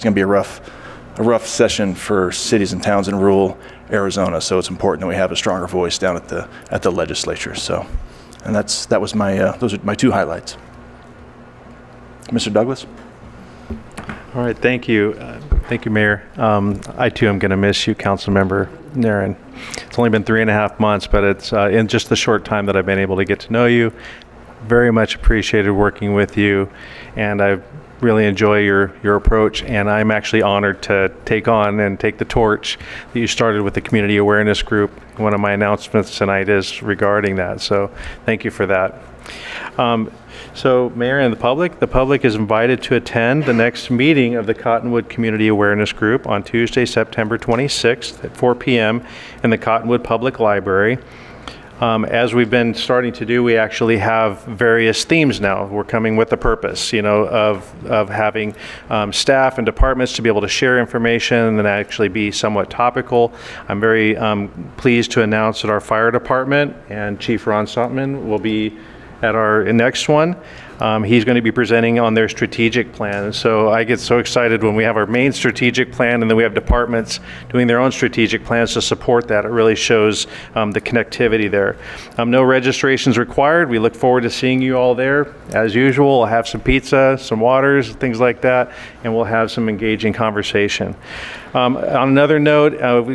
it's going to be a rough session for cities and towns in rural Arizona. So it's important that we have a stronger voice down at the legislature. So, and that was my those are my two highlights. Mr. Douglas. All right, thank you. Thank you, Mayor. I too am going to miss you, Councilmember Naren. It's only been 3.5 months, but it's in just the short time that I've been able to get to know you. Very much appreciated working with you, and I really enjoy your approach, and I'm actually honored to take on and take the torch that you started with the community awareness group. One of my announcements tonight is regarding that, so thank you for that. So Mayor and the public is invited to attend the next meeting of the Cottonwood Community Awareness Group on Tuesday, September 26th at 4 p.m. in the Cottonwood Public Library. As we've been starting to do, we actually have various themes now. We're coming with a purpose, you know, of having staff and departments to be able to share information and actually be somewhat topical. I'm very pleased to announce that our fire department and Chief Ron Sontman will be at our next one. He's going to be presenting on their strategic plan. So I get so excited when we have our main strategic plan and then we have departments doing their own strategic plans to support that. It really shows the connectivity there. No registrations required. We look forward to seeing you all there. As usual, I'll have some pizza, some waters, things like that, and we'll have some engaging conversation. On another note,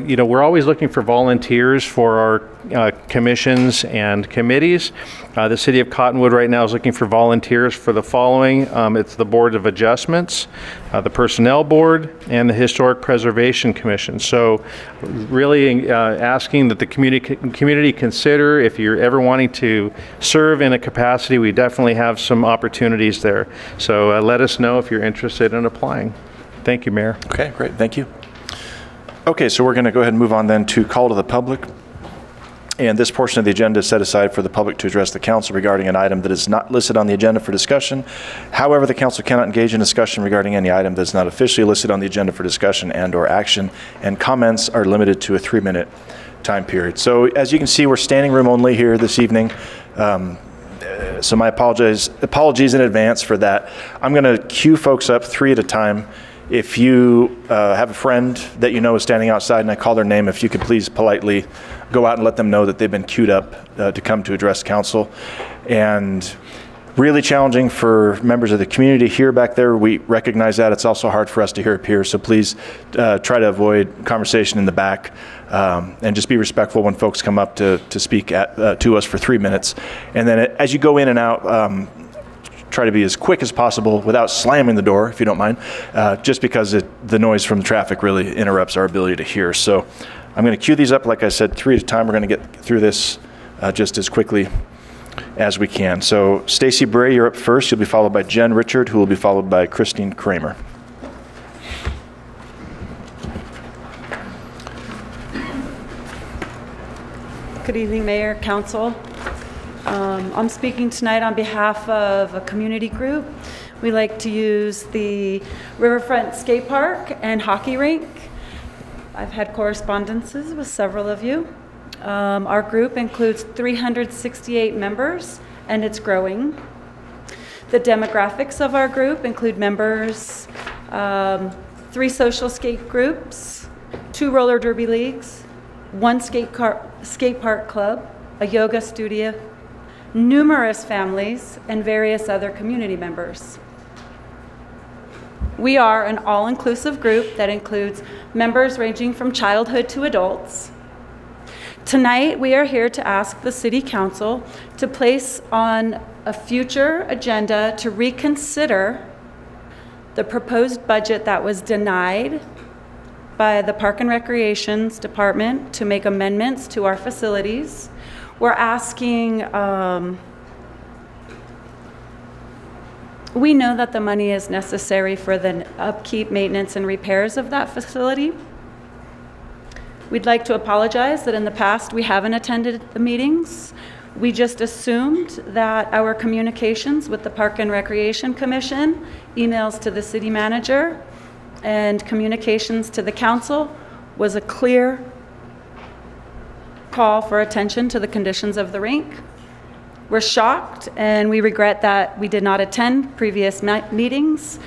you know, we're always looking for volunteers for our commissions and committees. The City of Cottonwood right now is looking for volunteers for the following. It's the Board of Adjustments, the Personnel Board, and the Historic Preservation Commission. So really asking that the community consider, if you're ever wanting to serve in a capacity, we definitely have some opportunities there. So let us know if you're interested in applying. Thank you, Mayor. Okay, great, thank you. Okay, so we're going to go ahead and move on then to call to the public. And this portion of the agenda is set aside for the public to address the council regarding an item that is not listed on the agenda for discussion. However, the council cannot engage in discussion regarding any item that is not officially listed on the agenda for discussion and/or action, and comments are limited to a 3-minute time period. So as you can see, we're standing room only here this evening. So my apologies in advance for that. I'm going to queue folks up 3 at a time. If you have a friend that you know is standing outside and I call their name, if you could please politely go out and let them know that they've been queued up to come to address council. And really challenging for members of the community to hear back there. We recognize that. It's also hard for us to hear up here, so please try to avoid conversation in the back and just be respectful when folks come up to speak to us for 3 minutes. And then as you go in and out, try to be as quick as possible without slamming the door, if you don't mind, just because the noise from the traffic really interrupts our ability to hear. So I'm going to queue these up, like I said, 3 at a time. We're going to get through this just as quickly as we can. So Stacy Bray, you're up first. You'll be followed by Jen Richard, who will be followed by Christine Kramer. Good evening, Mayor, Council. I'm speaking tonight on behalf of a community group. We like to use the Riverfront Skate Park and hockey rink. I've had correspondences with several of you. Our group includes 368 members, and it's growing. The demographics of our group include members, 3 social skate groups, 2 roller derby leagues, 1 skate park club, a yoga studio, numerous families, and various other community members. We are an all-inclusive group that includes members ranging from childhood to adults. Tonight, we are here to ask the City Council to place on a future agenda to reconsider the proposed budget that was denied by the Park and Recreations Department to make amendments to our facilities. We're asking, we know that the money is necessary for the upkeep, maintenance, and repairs of that facility. We'd like to apologize that in the past we haven't attended the meetings. We just assumed that our communications with the Park and Recreation Commission, emails to the city manager, and communications to the council was a clear call for attention to the conditions of the rink. We're shocked and we regret that we did not attend previous meetings,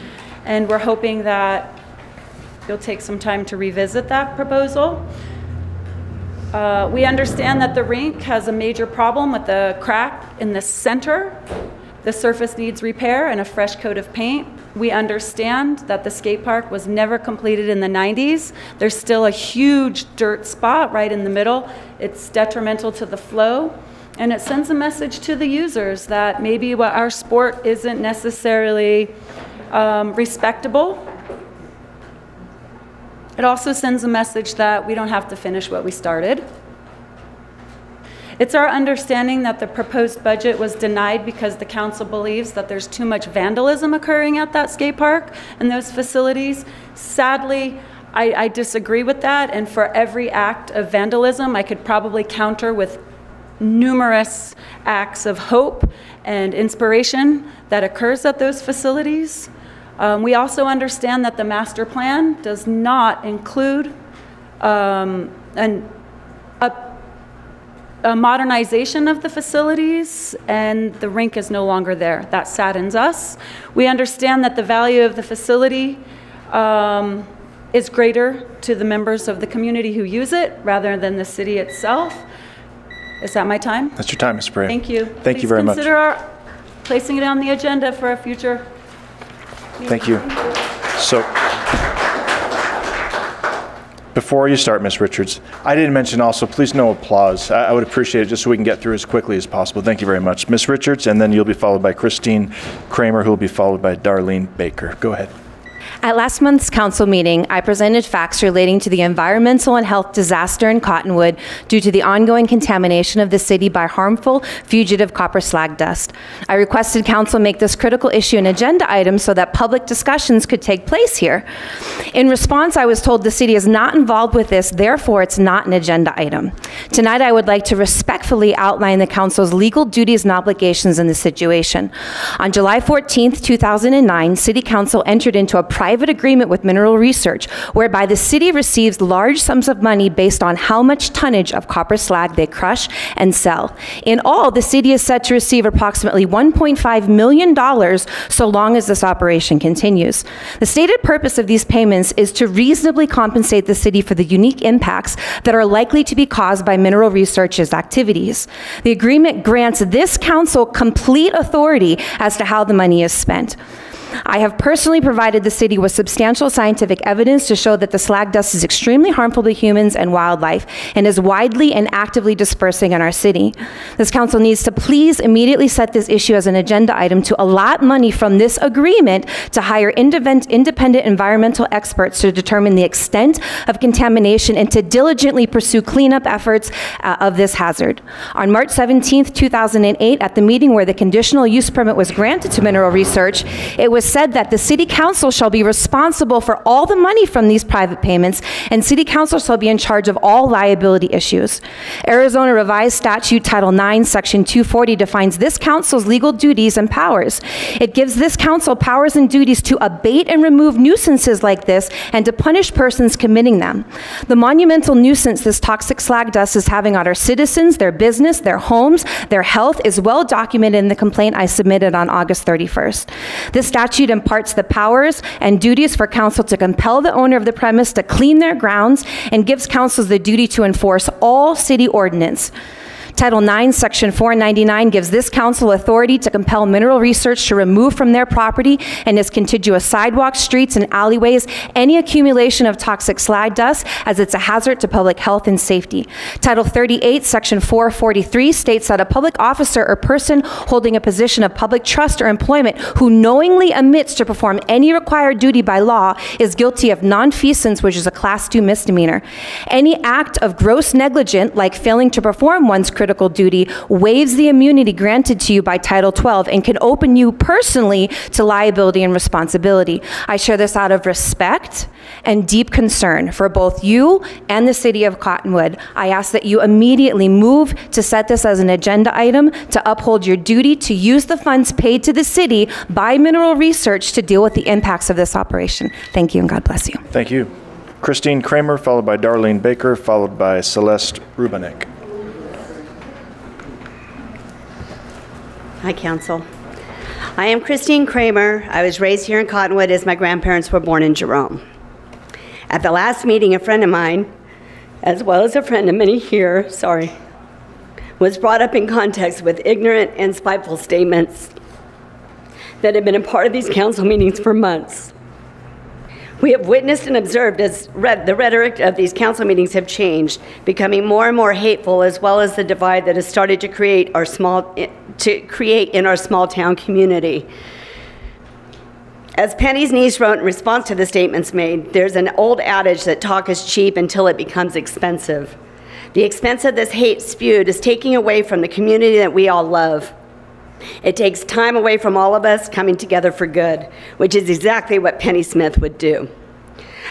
and we're hoping that you'll take some time to revisit that proposal. We understand that the rink has a major problem with the crack in the center. The surface needs repair and a fresh coat of paint. We understand that the skate park was never completed in the 90s. There's still a huge dirt spot right in the middle. It's detrimental to the flow, and it sends a message to the users that maybe what our sport isn't necessarily respectable. It also sends a message that we don't have to finish what we started. It's our understanding that the proposed budget was denied because the council believes that there's too much vandalism occurring at that skate park and those facilities. Sadly, I disagree with that, and for every act of vandalism, I could probably counter with numerous acts of hope and inspiration that occurs at those facilities. We also understand that the master plan does not include a modernization of the facilities, and the rink is no longer there. That saddens us. We understand that the value of the facility is greater to the members of the community who use it rather than the city itself. Is that my time? That's your time, Ms. Bray. Thank you. Thank you very much. Please consider placing it on the agenda for a future meeting. Thank you. So, before you start, Ms. Richards, I didn't mention also, please no applause. I would appreciate it just so we can get through as quickly as possible. Thank you very much. Ms. Richards, and then you'll be followed by Christine Kramer, who will be followed by Darlene Baker. Go ahead. At last month's council meeting, I presented facts relating to the environmental and health disaster in Cottonwood due to the ongoing contamination of the city by harmful fugitive copper slag dust. I requested council make this critical issue an agenda item so that public discussions could take place here. In response, I was told the city is not involved with this, therefore it's not an agenda item. Tonight, I would like to respectfully outline the council's legal duties and obligations in this situation. On July 14th, 2009, City Council entered into a private agreement with Mineral Research, whereby the city receives large sums of money based on how much tonnage of copper slag they crush and sell. In all, the city is set to receive approximately $1.5 million so long as this operation continues. The stated purpose of these payments is to reasonably compensate the city for the unique impacts that are likely to be caused by Mineral Research's activities. The agreement grants this council complete authority as to how the money is spent. I have personally provided the city with substantial scientific evidence to show that the slag dust is extremely harmful to humans and wildlife and is widely and actively dispersing in our city. This council needs to please immediately set this issue as an agenda item to allot money from this agreement to hire independent environmental experts to determine the extent of contamination and to diligently pursue cleanup efforts of this hazard. On March 17th, 2008, at the meeting where the conditional use permit was granted to Mineral Research, it was said that the City Council shall be responsible for all the money from these private payments, and City Council shall be in charge of all liability issues. Arizona Revised Statute Title 9, Section 240 defines this council's legal duties and powers. It gives this council powers and duties to abate and remove nuisances like this and to punish persons committing them. The monumental nuisance this toxic slag dust is having on our citizens, their business, their homes, their health is well documented in the complaint I submitted on August 31st. This statute imparts the powers and duties for council to compel the owner of the premise to clean their grounds and gives councils the duty to enforce all city ordinance. Title 9, Section 499 gives this council authority to compel Mineral Research to remove from their property and its contiguous sidewalks, streets, and alleyways any accumulation of toxic slag dust as it's a hazard to public health and safety. Title 38, Section 443 states that a public officer or person holding a position of public trust or employment who knowingly omits to perform any required duty by law is guilty of nonfeasance, which is a Class 2 misdemeanor. Any act of gross negligence, like failing to perform one's critical duty, waives the immunity granted to you by Title 12 and can open you personally to liability and responsibility. I share this out of respect and deep concern for both you and the city of Cottonwood. I ask that you immediately move to set this as an agenda item to uphold your duty to use the funds paid to the city by Mineral Research to deal with the impacts of this operation. Thank you and God bless you. Thank you. Christine Kramer, followed by Darlene Baker, followed by Celeste Rubanek. Hi, Council. I am Christine Kramer. I was raised here in Cottonwood as my grandparents were born in Jerome. At the last meeting, a friend of mine, as well as a friend of many here, was brought up in context with ignorant and spiteful statements that had been a part of these council meetings for months. We have witnessed and observed as the rhetoric of these council meetings have changed, becoming more and more hateful, as well as the divide that has started to create in our small town community. As Penny's niece wrote in response to the statements made, there's an old adage that talk is cheap until it becomes expensive. The expense of this hate spewed is taking away from the community that we all love. It takes time away from all of us coming together for good, which is exactly what Penny Smith would do.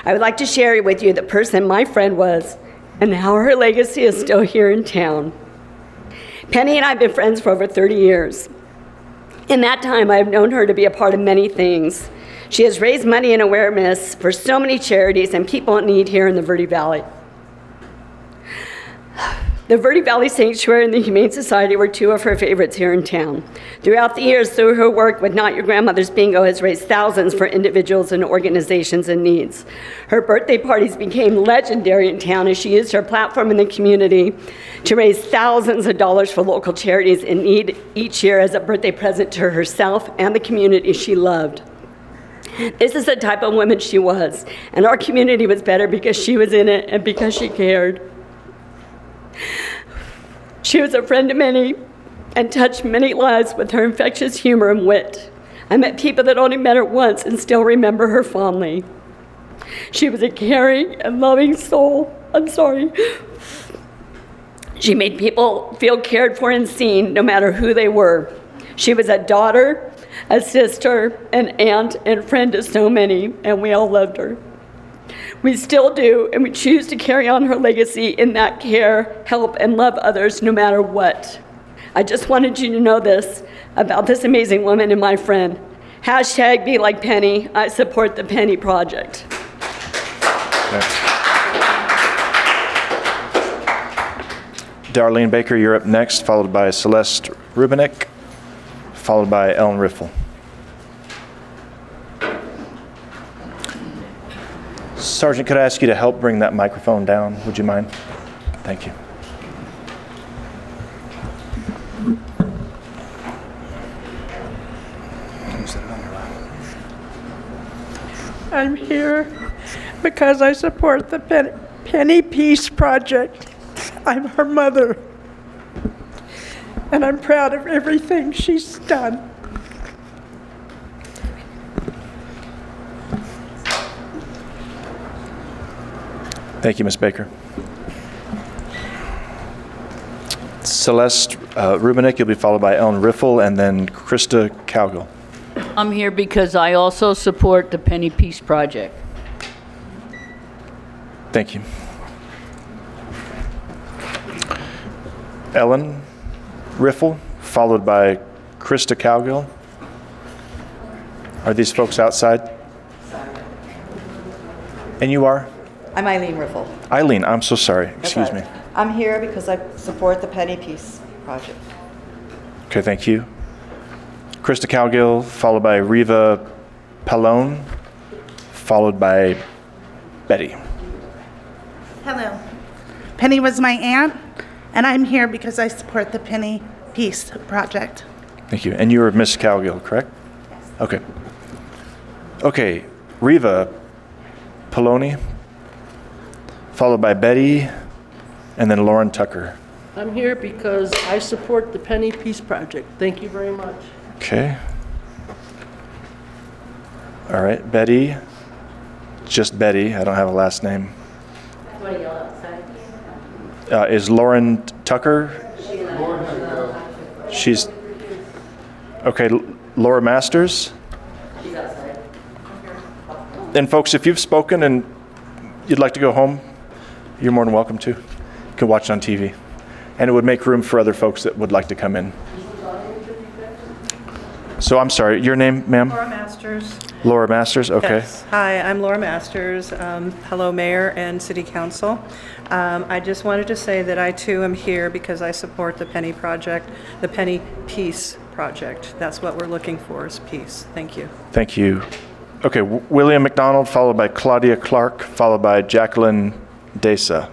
I would like to share with you the person my friend was and how her legacy is still here in town. Penny and I have been friends for over 30 years. In that time, I have known her to be a part of many things. She has raised money and awareness for so many charities and people in need here in the Verde Valley. The Verde Valley Sanctuary and the Humane Society were two of her favorites here in town. Throughout the years, through her work with Not Your Grandmother's Bingo, has raised thousands for individuals and organizations in needs. Her birthday parties became legendary in town as she used her platform in the community to raise thousands of dollars for local charities in need each year as a birthday present to herself and the community she loved. This is the type of woman she was, and our community was better because she was in it and because she cared. She was a friend to many and touched many lives with her infectious humor and wit. I met people that only met her once and still remember her fondly. She was a caring and loving soul. She made people feel cared for and seen no matter who they were. She was a daughter, a sister, an aunt, and friend to so many, and we all loved her. We still do, and we choose to carry on her legacy in that care, help, and love others no matter what. I just wanted you to know this about this amazing woman and my friend. Hashtag be like Penny. I support the Penny Project. Darlene Baker, you're up next, followed by Celeste Rubinek, followed by Ellen Riffle. Sergeant, could I ask you to help bring that microphone down? Would you mind? Thank you. I'm here because I support the Penny Peace Project. I'm her mother, and I'm proud of everything she's done. Thank you, Ms. Baker. Celeste Rubinek, you'll be followed by Ellen Riffle, and then Krista Cowgill. I'm here because I also support the Penny Peace Project. Thank you. Ellen Riffle, followed by Krista Cowgill. Are these folks outside? And you are? I'm Eileen Riffle. Eileen, I'm so sorry. Excuse me. I'm here because I support the Penny Peace Project. Okay, thank you. Krista Cowgill, followed by Riva Pallone, followed by Betty. Hello. Penny was my aunt, and I'm here because I support the Penny Peace Project. Thank you. And you were Miss Cowgill, correct? Yes. Okay. Okay, Riva Pallone, followed by Betty, and then Lauren Tucker. I'm here because I support the Penny Peace Project. Thank you very much. Okay. All right, Betty. Just Betty. I don't have a last name. Is Lauren Tucker? She's okay. Laura Masters. She's outside. And folks, if you've spoken and you'd like to go home, you're more than welcome to. You can watch on TV, and it would make room for other folks that would like to come in. So I'm sorry, your name, ma'am? Laura Masters. Laura Masters, okay. Yes. Hi, I'm Laura Masters. Hello, Mayor and City Council. I just wanted to say that I too am here because I support the Penny Project, the Penny Peace Project. That's what we're looking for is peace. Thank you. Thank you. Okay, William McDonald, followed by Claudia Clark, followed by Jacqueline Desa.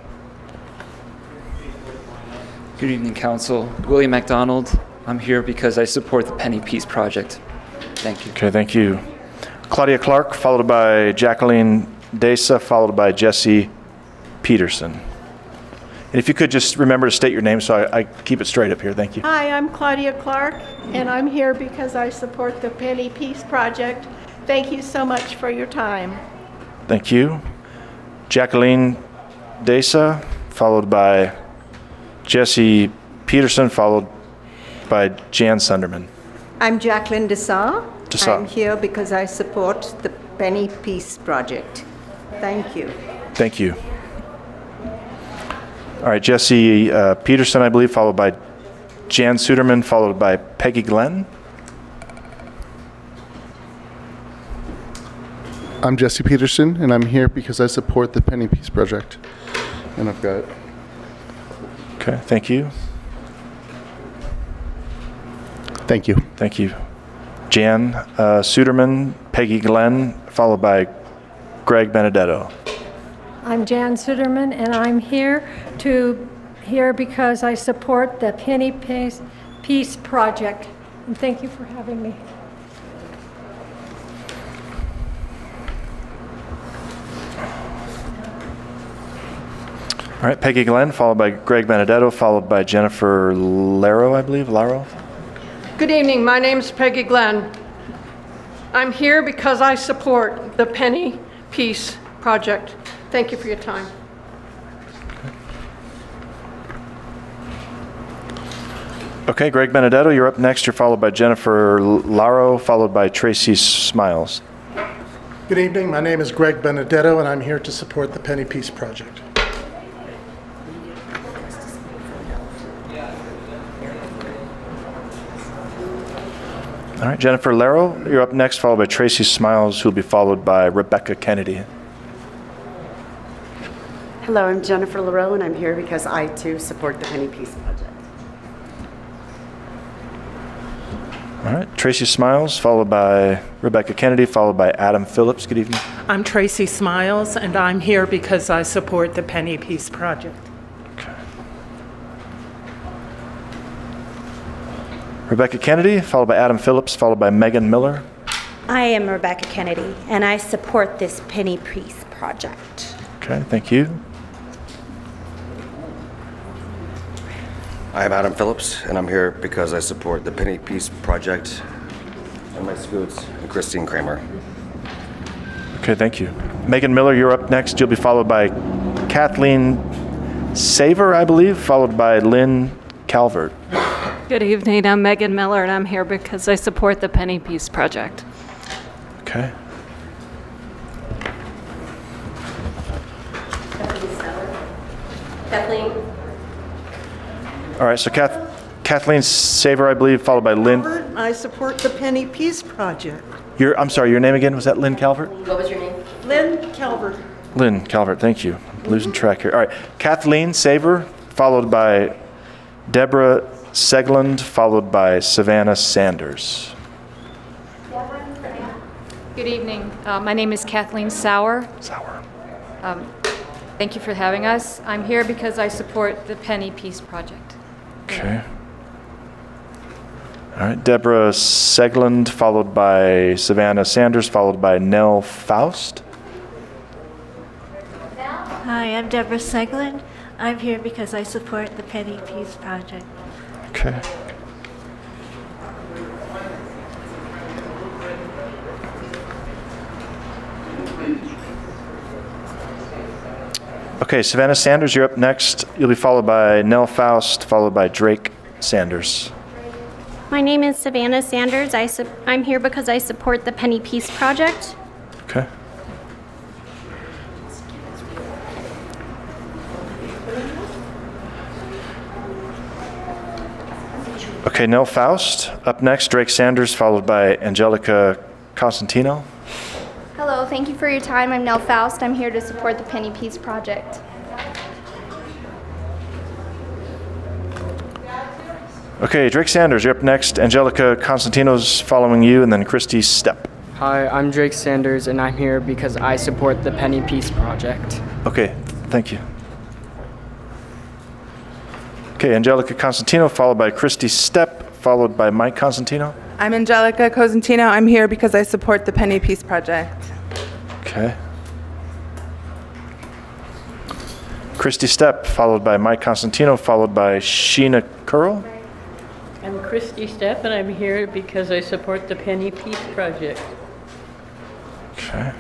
Good evening, Council. William MacDonald. I'm here because I support the Penny Peace Project. Thank you. Okay, thank you. Claudia Clark, followed by Jacqueline Desa, followed by Jesse Peterson. And if you could just remember to state your name so I keep it straight up here. Thank you. Hi, I'm Claudia Clark, and I'm here because I support the Penny Peace Project. Thank you so much for your time. Thank you. Jacqueline Desa, followed by Jesse Peterson, followed by Jan Sunderman. I'm Jacqueline Desa. Desa. I'm here because I support the Penny Peace Project. Thank you. Thank you. All right, Jesse Peterson, I believe, followed by Jan Suderman, followed by Peggy Glenn. I'm Jesse Peterson, and I'm here because I support the Penny Peace Project. And I've got... Okay, thank you. Thank you. Thank you. Jan Suderman, Peggy Glenn, followed by Greg Benedetto. I'm Jan Suderman, and I'm here because I support the Penny Peace Project. And thank you for having me. All right, Peggy Glenn, followed by Greg Benedetto, followed by Jennifer Laro, I believe. Laro? Good evening. My name is Peggy Glenn. I'm here because I support the Penny Peace Project. Thank you for your time. Okay, Greg Benedetto, you're up next. You're followed by Jennifer Laro, followed by Tracy Smiles. Good evening. My name is Greg Benedetto, and I'm here to support the Penny Peace Project. All right, Jennifer Laro, you're up next, followed by Tracy Smiles, who will be followed by Rebecca Kennedy. Hello, I'm Jennifer Laro, and I'm here because I, too, support the Penny Peace Project. All right, Tracy Smiles, followed by Rebecca Kennedy, followed by Adam Phillips. Good evening. I'm Tracy Smiles, and I'm here because I support the Penny Peace Project. Rebecca Kennedy, followed by Adam Phillips, followed by Megan Miller. I am Rebecca Kennedy, and I support this Penny Peace Project. Okay, thank you. I'm Adam Phillips, and I'm here because I support the Penny Peace Project and my Scoots and Christine Kramer. Okay, thank you. Megan Miller, you're up next. You'll be followed by Kathleen Saver, I believe, followed by Lynn Calvert. Good evening. I'm Megan Miller, and I'm here because I support the Penny Peace Project. Okay. Kathleen. All right, so Kathleen Saver, I believe, followed by Lynn. Calvert. I support the Penny Peace Project. I'm sorry, your name again? Was that Lynn Calvert? What was your name? Lynn Calvert. Lynn Calvert, thank you. I'm losing track here. All right, Kathleen Saver, followed by Deborah Segland, followed by Savannah Sanders. Good evening. My name is Kathleen Sauer. Thank you for having us. I'm here because I support the Penny Peace Project. Okay. All right, Deborah Segland, followed by Savannah Sanders, followed by Nell Faust. Hi, I'm Deborah Segland. I'm here because I support the Penny Peace Project. Okay. Okay, Savannah Sanders, you're up next. You'll be followed by Nell Faust, followed by Drake Sanders. My name is Savannah Sanders. I'm here because I support the Penny Peace Project. Okay. Okay, Nell Faust. Up next, Drake Sanders, followed by Angelica Costantino. Hello, thank you for your time. I'm Nell Faust. I'm here to support the Penny Peace Project. Okay, Drake Sanders, you're up next. Angelica Constantino's following you, and then Christy Stepp. Hi, Hi, I'm Drake Sanders, and I'm here because I support the Penny Peace Project. Okay, thank you. Okay, Angelica Constantino, followed by Christy Stepp, followed by Mike Constantino. I'm Angelica Cosentino. I'm here because I support the Penny Peace Project. Okay. Christy Stepp, followed by Mike Constantino, followed by Sheena Curl. I'm Christy Stepp, and I'm here because I support the Penny Peace Project. Okay.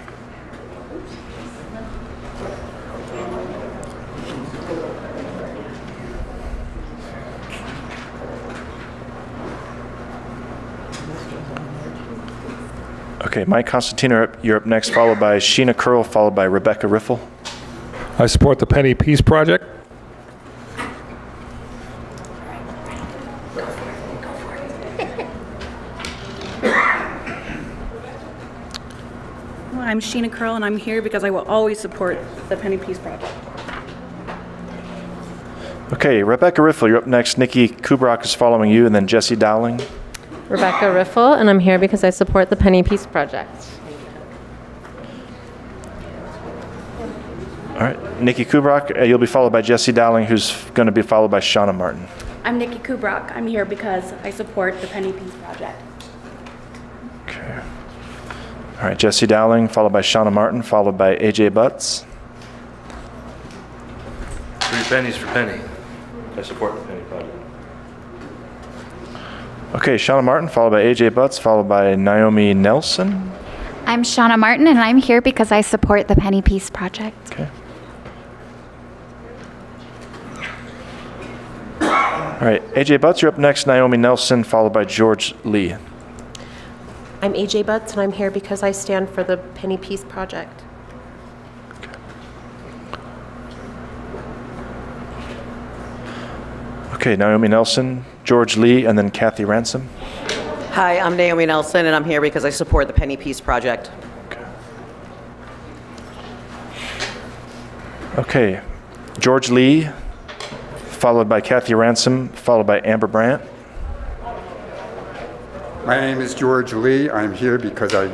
Okay, Mike Constantino, you're up next, followed by Sheena Curl, followed by Rebecca Riffle. I support the Penny Peace Project. I'm Sheena Curl, and I'm here because I will always support the Penny Peace Project. Okay, Rebecca Riffle, you're up next. Nikki Kubrock is following you, and then Jesse Dowling. Rebecca Riffle, and I'm here because I support the Penny Peace Project. All right, Nikki Kubrock, you'll be followed by Jesse Dowling, who's going to be followed by Shauna Martin. I'm Nikki Kubrock. I'm here because I support the Penny Peace Project. Okay. All right, Jesse Dowling, followed by Shauna Martin, followed by AJ Butts. 3 pennies for Penny. I support the Penny Project. Okay, Shauna Martin, followed by AJ Butts, followed by Naomi Nelson. I'm Shauna Martin, and I'm here because I support the Penny Peace Project. Okay. All right, AJ Butts, you're up next. Naomi Nelson, followed by George Lee. I'm AJ Butts, and I'm here because I stand for the Penny Peace Project. Okay, Naomi Nelson, George Lee, and then Kathy Ransom. Hi, I'm Naomi Nelson, and I'm here because I support the Penny Peace Project. Okay, George Lee, followed by Kathy Ransom, followed by Amber Brandt. My name is George Lee. I'm here because I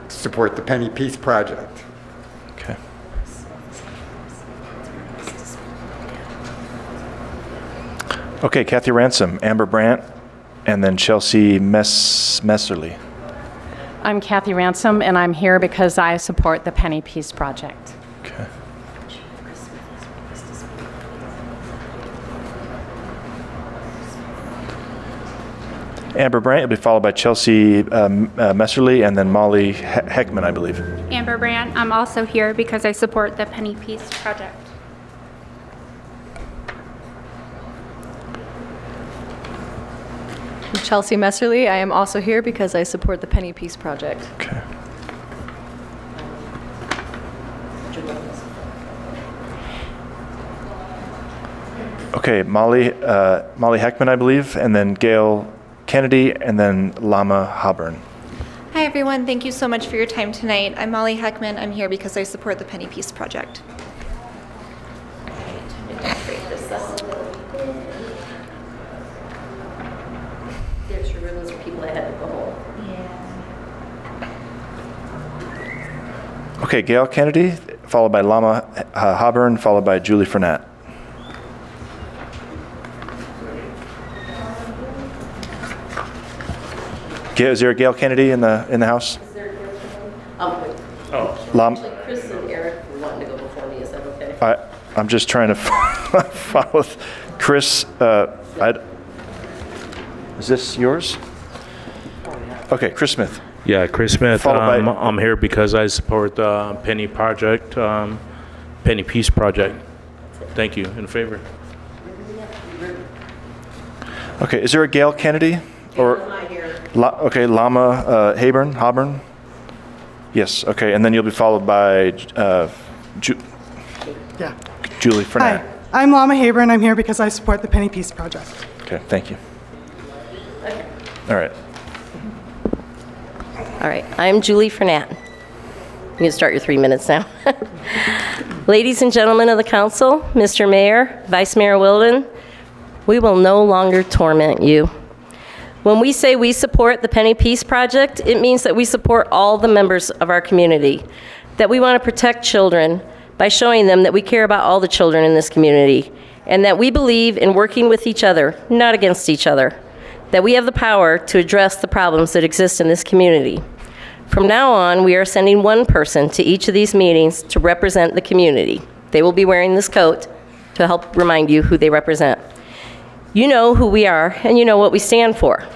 support the Penny Peace Project. Okay. Okay, Kathy Ransom, Amber Brandt, and then Chelsea Messerly. I'm Kathy Ransom, and I'm here because I support the Penny Peace Project. Okay. Amber Brandt will be followed by Chelsea Messerly, and then Molly Heckman, I believe. Amber Brandt, I'm also here because I support the Penny Peace Project. Chelsea Messerly, I am also here because I support the Penny Peace Project. Okay. Okay, Molly Heckman, I believe, and then Gail Kennedy, and then Lama Haburn. Hi everyone, thank you so much for your time tonight. I'm Molly Heckman. I'm here because I support the Penny Peace Project. There's your ribbons for people ahead of the hole. Okay, Gail Kennedy, followed by Lama Haburn, followed by Julie Fernat. Is there a Gail Kennedy in the house? Is there a Gail Kennedy? Actually, Chris and Eric were wanting to go before me. Is that okay? I'm just trying to follow Chris. Is this yours? Okay, Chris Smith. Yeah, Chris Smith. Followed by- I'm here because I support the Penny Project, Penny Peace Project. Thank you. In favor. Okay, is there a Gail Kennedy? Or okay, Lama Haburn? Yes, okay, and then you'll be followed by Julie Fernat. Hi, I'm Lama Haburn. I'm here because I support the Penny Peace Project. Okay, thank you. All right. All right, I'm Julie Fernat. You can start your 3 minutes now. Ladies and gentlemen of the council, Mr. Mayor, Vice Mayor Wilden, we will no longer torment you. When we say we support the Penny Peace Project, it means that we support all the members of our community, that we want to protect children by showing them that we care about all the children in this community, and that we believe in working with each other, not against each other, that we have the power to address the problems that exist in this community. From now on, we are sending one person to each of these meetings to represent the community. They will be wearing this coat to help remind you who they represent. You know who we are, and you know what we stand for.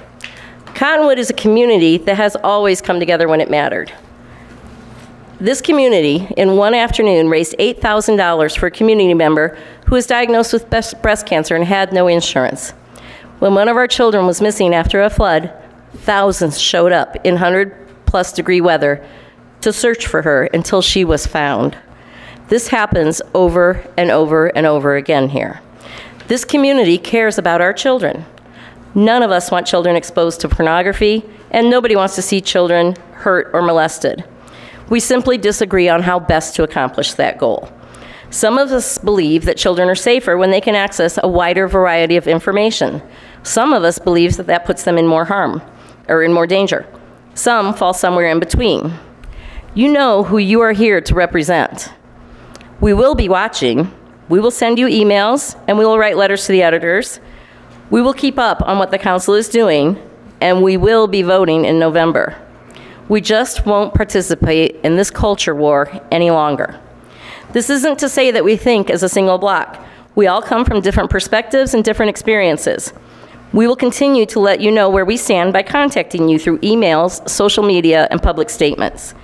Cottonwood is a community that has always come together when it mattered. This community, in one afternoon, raised $8,000 for a community member who was diagnosed with breast cancer and had no insurance. When one of our children was missing after a flood, thousands showed up in 100+ degree weather to search for her until she was found. This happens over and over and over again here. This community cares about our children. None of us want children exposed to pornography, and nobody wants to see children hurt or molested. We simply disagree on how best to accomplish that goal. Some of us believe that children are safer when they can access a wider variety of information. Some of us believe that that puts them in more harm, or in more danger. Some fall somewhere in between. You know who you are here to represent. We will be watching. We will send you emails, and we will write letters to the editors. We will keep up on what the council is doing, and we will be voting in November. We just won't participate in this culture war any longer. This isn't to say that we think as a single block. We all come from different perspectives and different experiences. We will continue to let you know where we stand by contacting you through emails, social media, and public statements.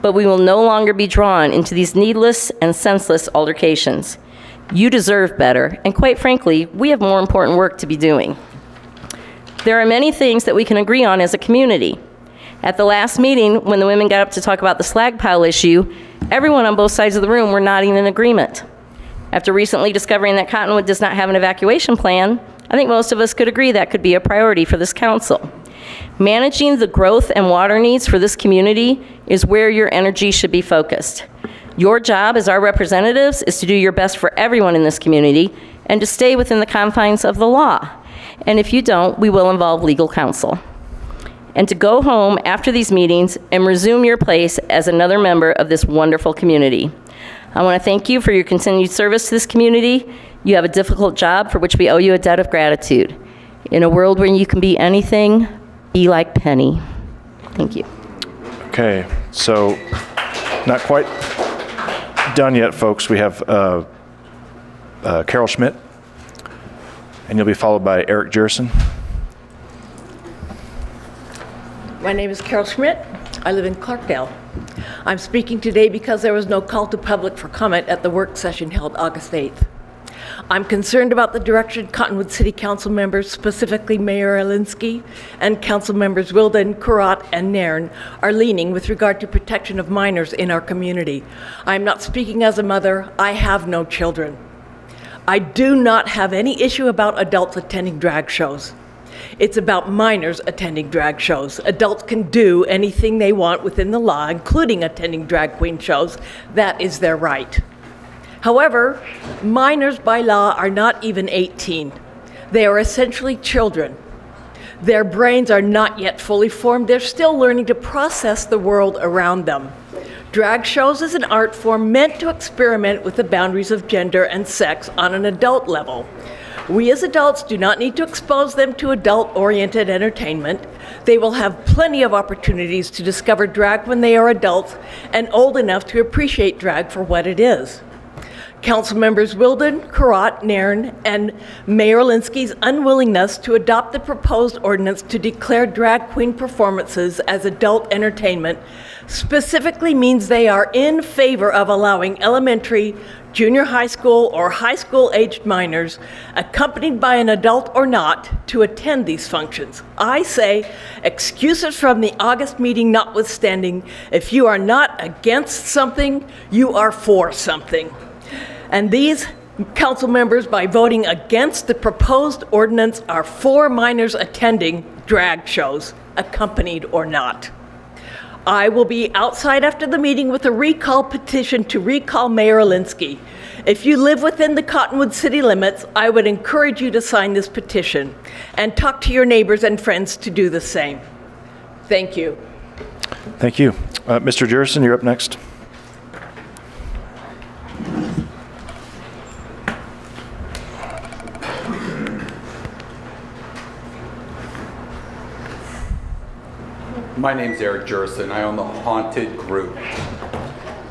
But we will no longer be drawn into these needless and senseless altercations. You deserve better, and quite frankly, we have more important work to be doing. There are many things that we can agree on as a community. At the last meeting, when the women got up to talk about the slag pile issue, everyone on both sides of the room were nodding in agreement. After recently discovering that Cottonwood does not have an evacuation plan, I think most of us could agree that could be a priority for this council. Managing the growth and water needs for this community is where your energy should be focused. Your job as our representatives is to do your best for everyone in this community and to stay within the confines of the law. And if you don't, we will involve legal counsel. And to go home after these meetings and resume your place as another member of this wonderful community. I want to thank you for your continued service to this community. You have a difficult job for which we owe you a debt of gratitude. In a world where you can be anything, be like Penny. Thank you. Okay, so not quite done yet, folks. We have Carol Schmidt, and you'll be followed by Eric Jerson. My name is Carol Schmidt. I live in Clarkdale. I'm speaking today because there was no call to public for comment at the work session held August 8th. I'm concerned about the direction Cottonwood City Council members, specifically Mayor Alinsky, and Council members Wilden, Kurat, and Nairn are leaning with regard to protection of minors in our community. I'm not speaking as a mother. I have no children. I do not have any issue about adults attending drag shows. It's about minors attending drag shows. Adults can do anything they want within the law, including attending drag queen shows. That is their right. However, minors by law are not even 18. They are essentially children. Their brains are not yet fully formed. They're still learning to process the world around them. Drag shows is an art form meant to experiment with the boundaries of gender and sex on an adult level. We as adults do not need to expose them to adult-oriented entertainment. They will have plenty of opportunities to discover drag when they are adults and old enough to appreciate drag for what it is. Council members Wilden, Kurat, Nairn, and Mayor Alinsky's unwillingness to adopt the proposed ordinance to declare drag queen performances as adult entertainment specifically means they are in favor of allowing elementary, junior high school, or high school-aged minors, accompanied by an adult or not, to attend these functions. I say, excuses from the August meeting notwithstanding, if you are not against something, you are for something. And these council members, by voting against the proposed ordinance, are for minors attending drag shows, accompanied or not. I will be outside after the meeting with a recall petition to recall Mayor Alinsky. If you live within the Cottonwood city limits, I would encourage you to sign this petition and talk to your neighbors and friends to do the same. Thank you. Thank you. Mr. Jurison, you're up next. My name's Eric Jurison. I own the Haunted Group.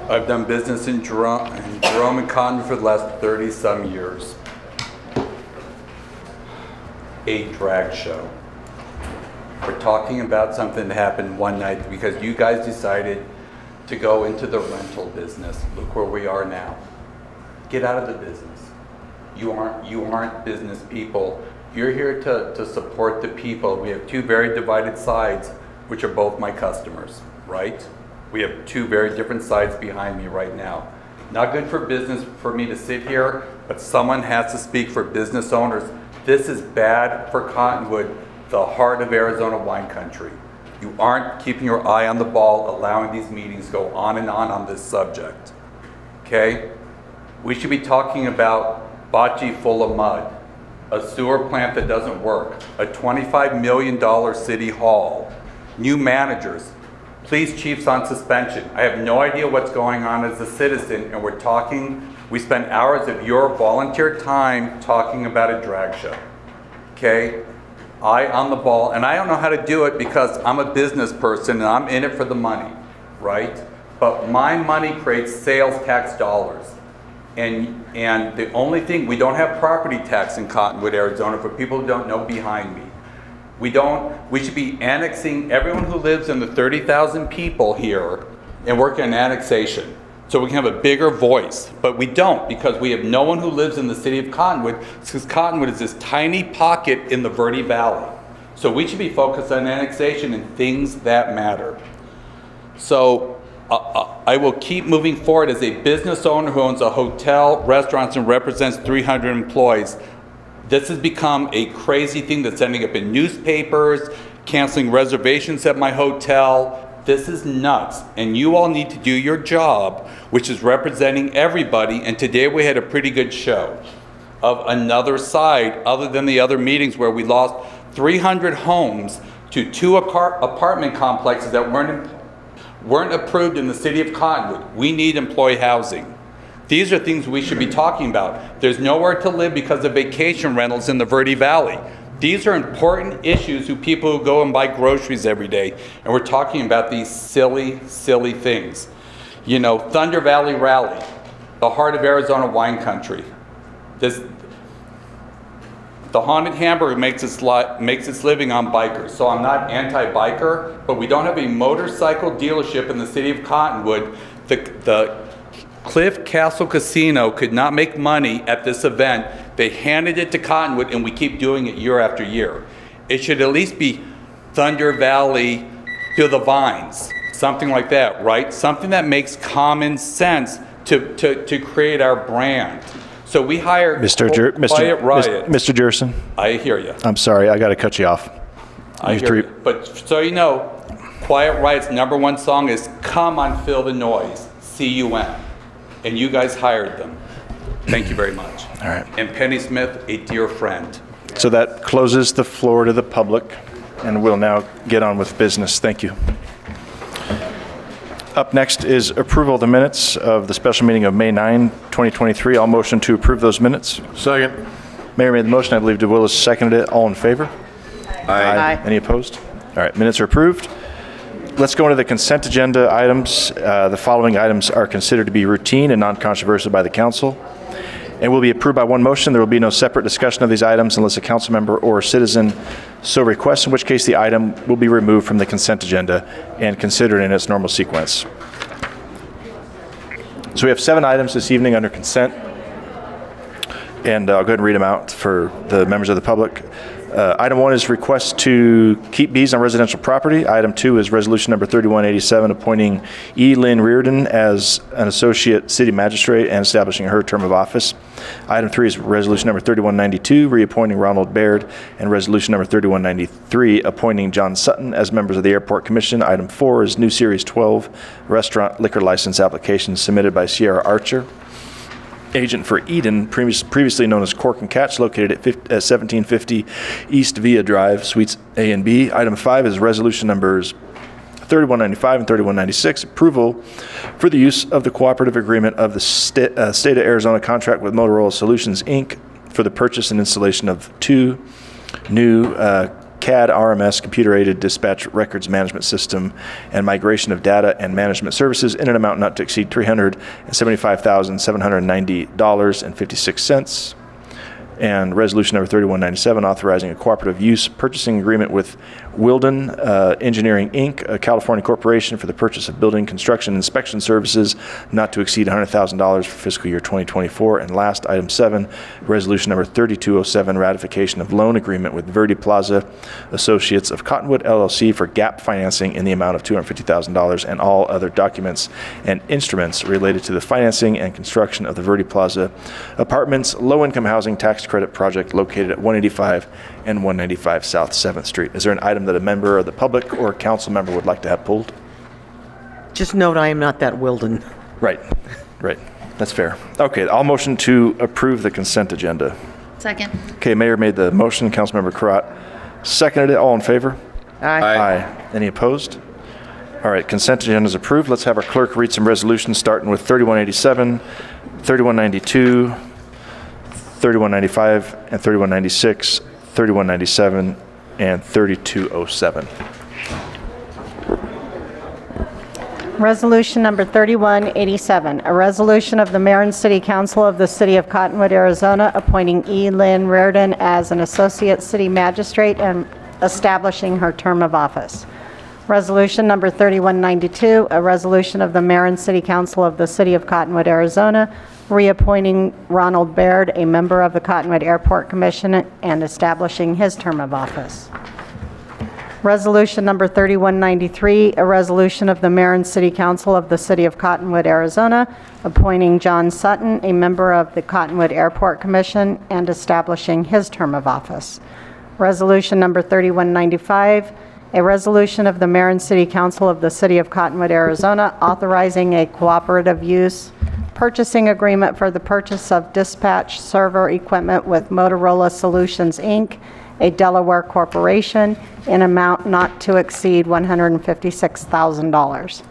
I've done business in Jerome and Cottonwood for the last 30-some years. A drag show. We're talking about something that happened one night because you guys decided to go into the rental business. Look where we are now. Get out of the business. You aren't business people. You're here to support the people. We have two very divided sides, which are both my customers, right? We have two very different sides behind me right now. Not good for business for me to sit here, but someone has to speak for business owners. This is bad for Cottonwood, the heart of Arizona wine country. You aren't keeping your eye on the ball, allowing these meetings go on this subject, okay? We should be talking about bocce full of mud, a sewer plant that doesn't work, a $25 million city hall, new managers, police chiefs on suspension. I have no idea what's going on as a citizen, and we spend hours of your volunteer time talking about a drag show, okay? Eye on the ball, and I don't know how to do it because I'm a business person and I'm in it for the money, right? But my money creates sales tax dollars. And the only thing, we don't have property tax in Cottonwood, Arizona, for people who don't know behind me. We should be annexing everyone who lives in the 30,000 people here and work on annexation so we can have a bigger voice. But we don't, because we have no one who lives in the city of Cottonwood, because Cottonwood is this tiny pocket in the Verde Valley. So we should be focused on annexation and things that matter. So I will keep moving forward as a business owner who owns a hotel, restaurants, and represents 300 employees. This has become a crazy thing that's ending up in newspapers, canceling reservations at my hotel. This is nuts, and you all need to do your job, which is representing everybody, and today we had a pretty good show of another side other than the other meetings where we lost 300 homes to two apartment complexes that weren't approved in the city of Cottonwood. We need employee housing. These are things we should be talking about. There's nowhere to live because of vacation rentals in the Verde Valley. These are important issues to people who go and buy groceries every day. And we're talking about these silly, silly things. You know, Thunder Valley Rally, the heart of Arizona wine country. The Haunted Hamburger makes its living on bikers. So I'm not anti-biker, but we don't have a motorcycle dealership in the city of Cottonwood. The Cliff Castle Casino could not make money at this event. They handed it to Cottonwood, and we keep doing it year after year. It should at least be Thunder Valley to the Vines, something like that, right? Something that makes common sense to create our brand. So we hire Quiet Riot. Mr. Jurison. I hear you. I'm sorry, I got to cut you off. I hear you. But so you know, Quiet Riot's #1 song is "Come on, Feel the Noise," C-U-M. And you guys hired them. Thank you very much. All right. And Penny Smith, a dear friend. So that closes the floor to the public, and we'll now get on with business. Thank you. Up next is approval of the minutes of the special meeting of May 9, 2023. I'll motion to approve those minutes. Second. Mayor made the motion. I believe DeWillis seconded it. All in favor? Aye. Any opposed? All right, minutes are approved. Let's go into the consent agenda items. The following items are considered to be routine and non-controversial by the council and will be approved by one motion. There will be no separate discussion of these items unless a council member or a citizen so requests, in which case the item will be removed from the consent agenda and considered in its normal sequence. So we have 7 items this evening under consent, and I'll go ahead and read them out for the members of the public. Item 1 is request to keep bees on residential property. Item 2 is resolution number 3187, appointing E. Lynn Reardon as an associate city magistrate and establishing her term of office. Item 3 is resolution number 3192, reappointing Ronald Baird, and resolution number 3193, appointing John Sutton as members of the Airport Commission. Item 4 is new Series 12 restaurant liquor license application submitted by Sierra Archer, agent for Eden, previously known as Cork and Catch, located at 1750 East Via Drive, Suites A and B. Item 5 is resolution numbers 3195 and 3196, approval for the use of the cooperative agreement of the State of Arizona contract with Motorola Solutions, Inc. for the purchase and installation of 2 new CAD R.S. computer-aided dispatch records management system and migration of data and management services in an amount not to exceed $375,790.56. And resolution number 3197, authorizing a cooperative use purchasing agreement with Wilden Engineering, Inc., a California corporation, for the purchase of building construction inspection services not to exceed $100,000 for fiscal year 2024. And last, item 7, resolution number 3207, ratification of loan agreement with Verde Plaza Associates of Cottonwood, LLC, for gap financing in the amount of $250,000 and all other documents and instruments related to the financing and construction of the Verde Plaza Apartments low-income housing tax credit project located at 185 and 195 South 7th Street. Is there an item that a member of the public or council member would like to have pulled? Just note I am not that Wilden. Right. That's fair. Okay, I'll motion to approve the consent agenda. Second. Okay, Mayor made the motion, Councilmember Karat seconded it. All in favor? Aye. Any opposed? All right, consent agenda is approved. Let's have our clerk read some resolutions starting with 3187, 3192, 3195, and 3196, 3197, and 3207. Resolution number 3187, a resolution of the Mayor and City Council of the City of Cottonwood, Arizona, appointing E. Lynn Reardon as an Associate City Magistrate and establishing her term of office. Resolution number 3192, a resolution of the Mayor and City Council of the City of Cottonwood, Arizona, reappointing Ronald Baird, a member of the Cottonwood Airport Commission, and establishing his term of office. Resolution number 3193, a resolution of the Mayor and City Council of the City of Cottonwood, Arizona, appointing John Sutton, a member of the Cottonwood Airport Commission, and establishing his term of office. Resolution number 3195, a resolution of the Mayor and City Council of the City of Cottonwood, Arizona, authorizing a cooperative use purchasing agreement for the purchase of dispatch server equipment with Motorola Solutions, Inc., a Delaware corporation, in amount not to exceed $156,000.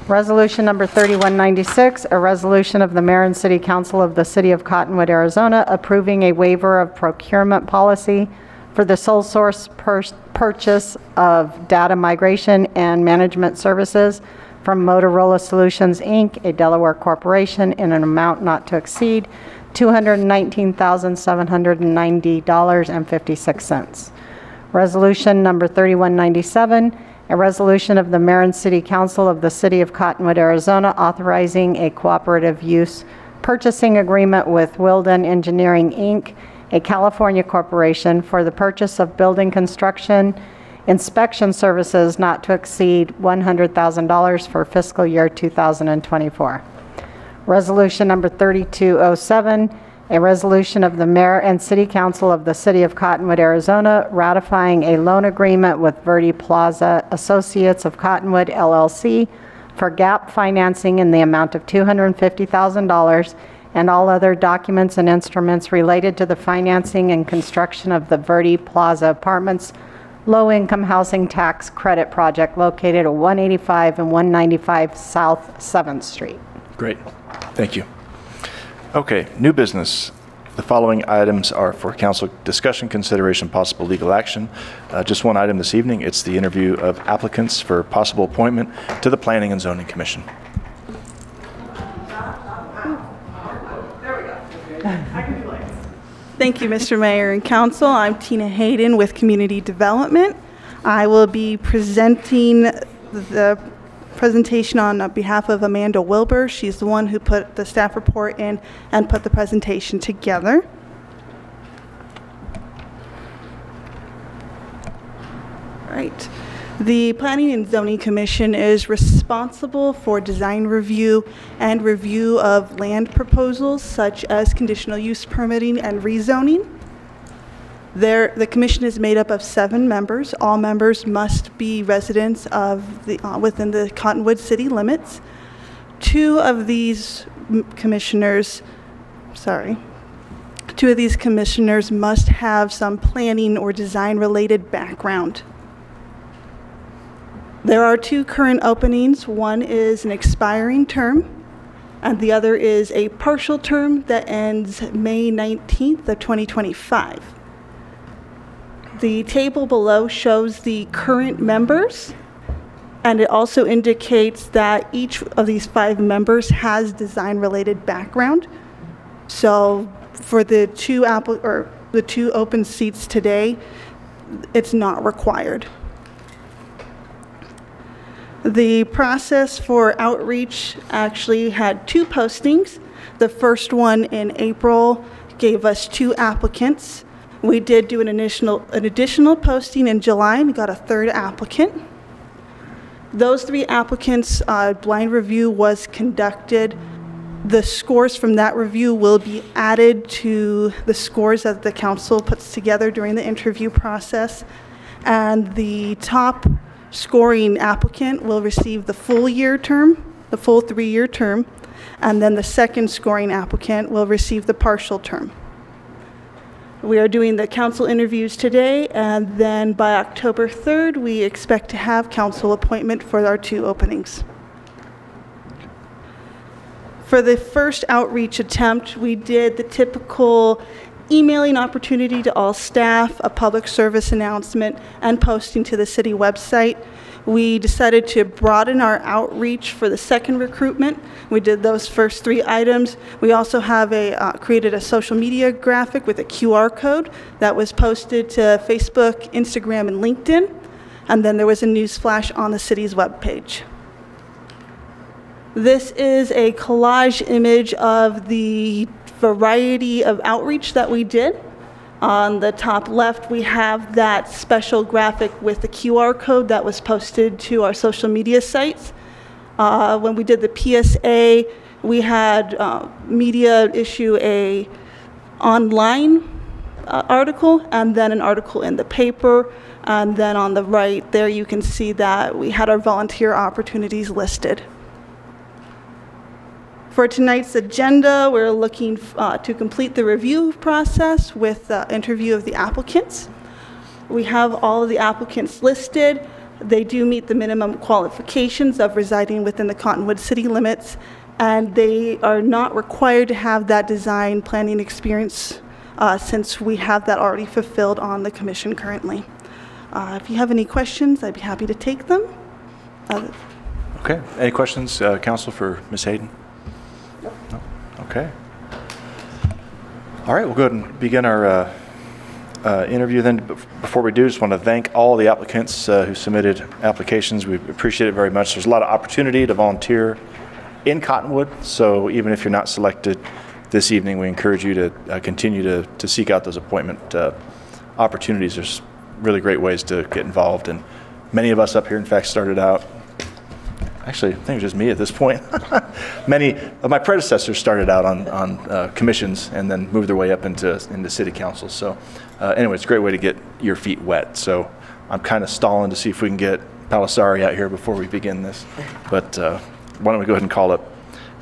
Resolution number 3196, a resolution of the Mayor and City Council of the City of Cottonwood, Arizona, approving a waiver of procurement policy for the sole source purchase of data migration and management services from Motorola Solutions, Inc., a Delaware corporation, in an amount not to exceed $219,790.56. Resolution number 3197, a resolution of the Mayor and City Council of the City of Cottonwood, Arizona, authorizing a cooperative use purchasing agreement with Wilden Engineering, Inc., a California corporation, for the purchase of building construction inspection services not to exceed $100,000 for fiscal year 2024. Resolution number 3207, a resolution of the Mayor and City Council of the City of Cottonwood, Arizona, ratifying a loan agreement with Verde Plaza Associates of Cottonwood, LLC, for gap financing in the amount of $250,000 and all other documents and instruments related to the financing and construction of the Verde Plaza Apartments low-income housing tax credit project located at 185 and 195 South 7th Street. Great. Thank you. Okay, new business. The following items are for council discussion, consideration, possible legal action. Just one item this evening. It's the interview of applicants for possible appointment to the Planning and Zoning Commission. Thank you, Mr. Mayor and Council. I'm Tina Hayden with Community Development. I will be presenting the presentation on behalf of Amanda Wilbur. She's the one who put the staff report in and put the presentation together. The Planning and Zoning Commission is responsible for design review and review of land proposals such as conditional use permitting and rezoning. The commission is made up of 7 members. All members must be residents of within the Cottonwood city limits. 2 of these commissioners must have some planning or design related background. There are 2 current openings. One is an expiring term, and the other is a partial term that ends May 19th of 2025. The table below shows the current members, and it also indicates that each of these 5 members has design-related background. So for the 2 open seats today, it's not required. The process for outreach actually had 2 postings. The first one in April gave us 2 applicants. We did do an additional posting in July and we got a 3rd applicant. Those 3 applicants, blind review was conducted. The scores from that review will be added to the scores that the council puts together during the interview process. And the top scoring applicant will receive the full 3-year term, and then the second scoring applicant will receive the partial term. We are doing the council interviews today, and then by October 3rd, we expect to have council appointment for our 2 openings. For the first outreach attempt, we did the typical emailing opportunity to all staff, a public service announcement, and posting to the city website. We decided to broaden our outreach for the second recruitment. We did those first 3 items. We also have created a social media graphic with a QR code that was posted to Facebook, Instagram, and LinkedIn. And then there was a news flash on the city's webpage. This is a collage image of the variety of outreach that we did. On the top left, we have that special graphic with the QR code that was posted to our social media sites. When we did the PSA, we had media issue a online article and then an article in the paper. And then on the right there, you can see that we had our volunteer opportunities listed. For tonight's agenda, we're looking to complete the review process with the interview of the applicants. We have all of the applicants listed. They do meet the minimum qualifications of residing within the Cottonwood city limits, and they are not required to have that design planning experience since we have that already fulfilled on the commission currently. If you have any questions, I'd be happy to take them. Okay, any questions, council, for Ms. Hayden? No? Okay. All right, we'll go ahead and begin our interview then. Before we do, just want to thank all the applicants who submitted applications. We appreciate it very much. There's a lot of opportunity to volunteer in Cottonwood, so even if you're not selected this evening, we encourage you to continue to seek out those appointment opportunities. There's really great ways to get involved, and many of us up here, in fact, started out. Actually, I think it was just me at this point. Many of my predecessors started out on commissions and then moved their way up into city council. So anyway, it's a great way to get your feet wet. So I'm kind of stalling to see if we can get Palisari out here before we begin this. But why don't we go ahead and call up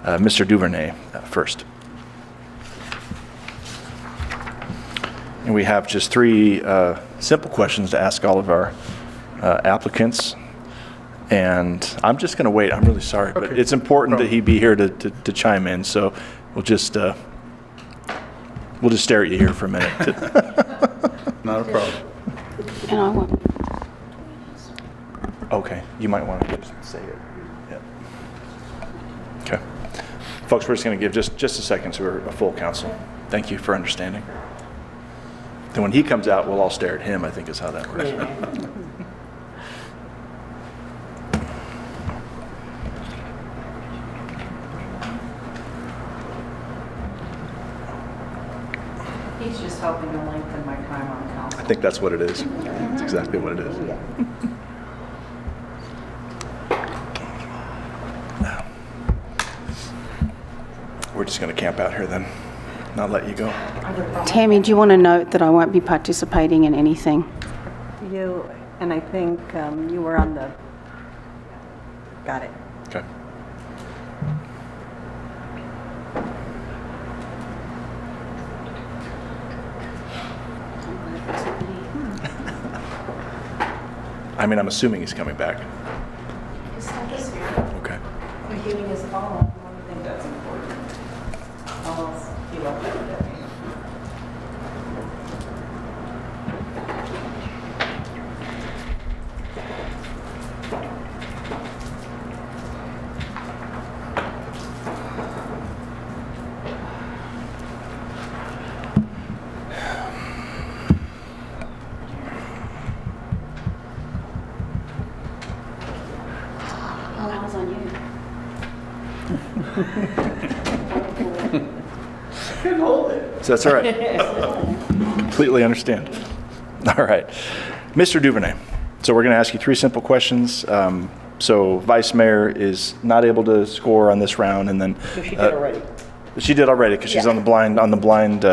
Mr. Duvernay first. And we have just 3 simple questions to ask all of our applicants. And I'm just going to wait. I'm really sorry, but it's important that he be here to chime in. So we'll just stare at you here for a minute. Not a problem. And I want. Okay, you might want to just say it. Yeah. Okay, folks, we're just going to give just a second so we're a full council. Thank you for understanding. Then when he comes out, we'll all stare at him, I think is how that works. He's just hoping to lengthen my time on council. I think that's what it is. That's exactly what it is. we're just going to camp out here then, not let you go. Tammy, do you want to note that I won't be participating in anything? And I think you were on the... Got it. Okay. I mean, I'm assuming he's coming back. Okay. The healing is all. I think that's important. Else you won't let it. So that's all right. Completely understand. All right. Mr. Duvernay, so we're going to ask you 3 simple questions. So Vice Mayor is not able to score on this round, and then She did already. She did already because she's on the blind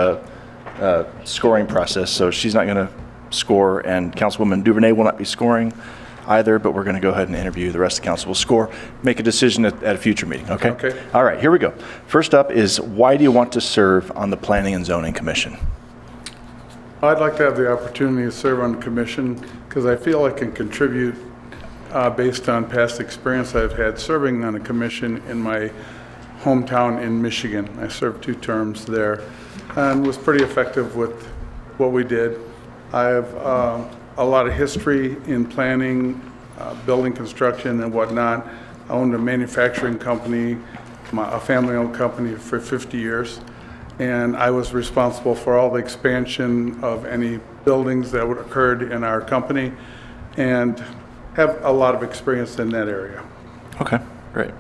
scoring process, so she's not going to score, and Councilwoman Duvernay will not be scoring either, but we're going to go ahead and interview. The rest of the council will score, make a decision at a future meeting, okay? Okay. All right, here we go. First up is, why do you want to serve on the Planning and Zoning Commission? I'd like to have the opportunity to serve on the commission because I feel I can contribute based on past experience I've had serving on a commission in my hometown in Michigan. I served 2 terms there and was pretty effective with what we did. I have a lot of history in planning, building construction and whatnot. I owned a manufacturing company, a family-owned company for 50 years. And I was responsible for all the expansion of any buildings that would occurred in our company and have a lot of experience in that area. Okay, great.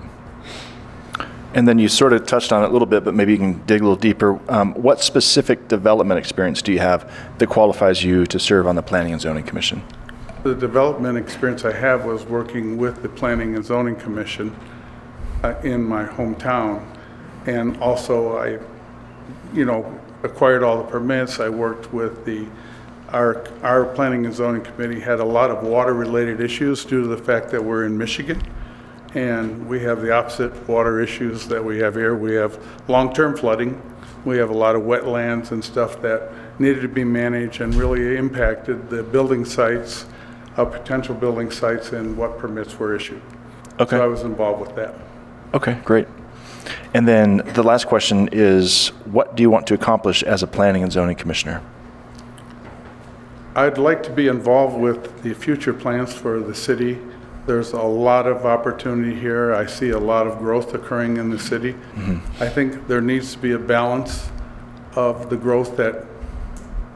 And then you sort of touched on it a little bit, but maybe you can dig a little deeper. What specific development experience do you have that qualifies you to serve on the Planning and Zoning Commission? The development experience I have was working with the Planning and Zoning Commission in my hometown. And also I acquired all the permits. I worked with our Planning and Zoning Committee had a lot of water-related issues due to the fact that we're in Michigan. And we have the opposite water issues that we have here. We have long-term flooding. We have a lot of wetlands and stuff that needed to be managed and really impacted the building sites, potential building sites, and what permits were issued. Okay. So I was involved with that. Okay, great. And then the last question is, what do you want to accomplish as a Planning and Zoning Commissioner? I'd like to be involved with the future plans for the city. There's a lot of opportunity here. I see a lot of growth occurring in the city. Mm-hmm. I think there needs to be a balance of the growth that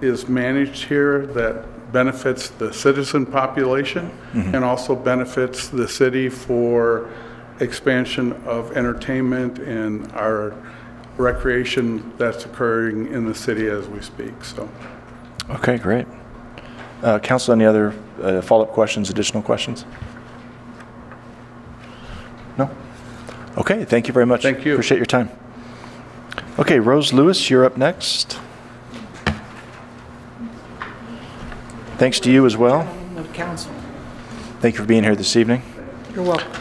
is managed here that benefits the citizen population mm-hmm. and also benefits the city for expansion of entertainment and our recreation that's occurring in the city as we speak. So, okay, great. Council, any other follow-up questions, additional questions? No? Okay, thank you very much. Thank you. Appreciate your time. Okay, Rose Lewis, you're up next. Thanks to you as well. Council. Thank you for being here this evening. You're welcome.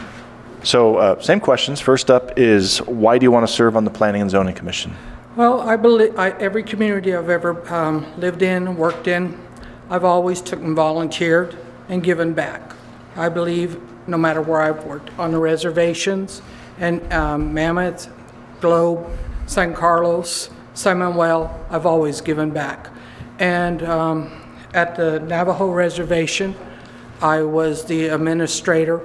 So, same questions. First up is, why do you want to serve on the Planning and Zoning Commission? Well, I believe every community I've ever lived in, worked in, I've always took and volunteered and given back. I believe no matter where I've worked, on the reservations, and Mammoth, Globe, San Carlos, San Manuel, I've always given back. And at the Navajo Reservation, I was the administrator,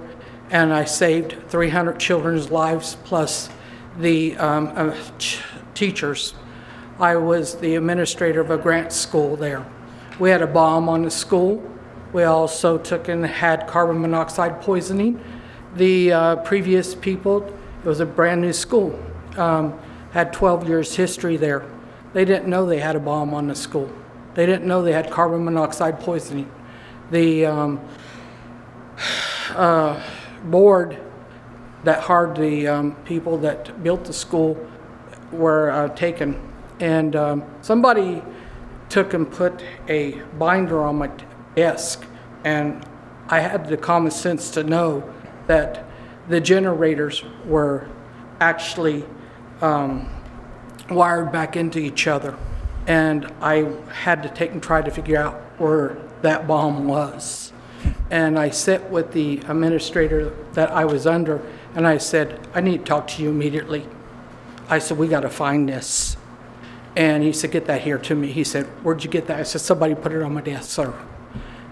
and I saved 300 children's lives plus the teachers. I was the administrator of a grant school there. We had a bomb on the school. We also took and had carbon monoxide poisoning. The previous people, it was a brand new school, had 12 years history there. They didn't know they had a bomb on the school. They didn't know they had carbon monoxide poisoning. The board that hired the people that built the school were taken, and somebody took and put a binder on my desk, and I had the common sense to know that the generators were actually wired back into each other, and I had to take and try to figure out where that bomb was. And I sat with the administrator that I was under, and I said, I need to talk to you immediately. I said, we got to find this. And he said, get that here to me. He said, where'd you get that? I said, somebody put it on my desk, sir.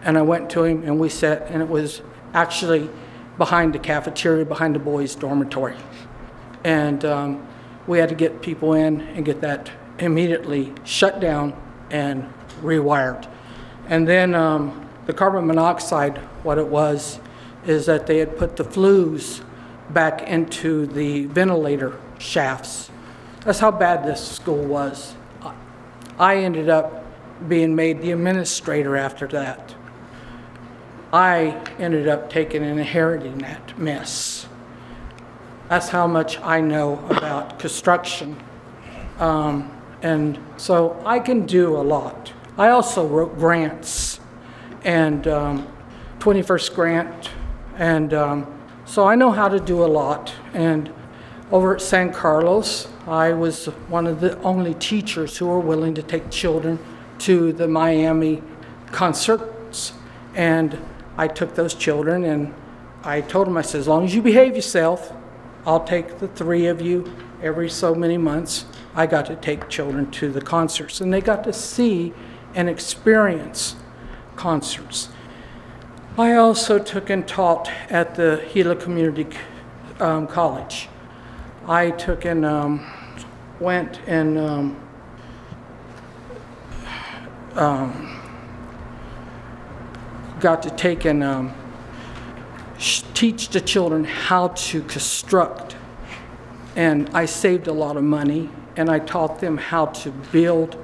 And I went to him, and we sat, and it was actually behind the cafeteria, behind the boys' dormitory. And we had to get people in and get that immediately shut down and rewired. And then the carbon monoxide, what it was, is that they had put the flues back into the ventilator shafts. That's how bad this school was. I ended up being made the administrator after that. I ended up taking and inheriting that mess. That's how much I know about construction. And so I can do a lot. I also wrote grants, and 21st grant, and so I know how to do a lot. And over at San Carlos, I was one of the only teachers who were willing to take children to the Miami concerts. And I took those children, and I told them, I said, as long as you behave yourself, I'll take the 3 of you every so many months. I got to take children to the concerts, and they got to see and experience concerts. I also took and taught at the Gila Community College. I took and went and got to take and teach the children how to construct. And I saved a lot of money, and I taught them how to build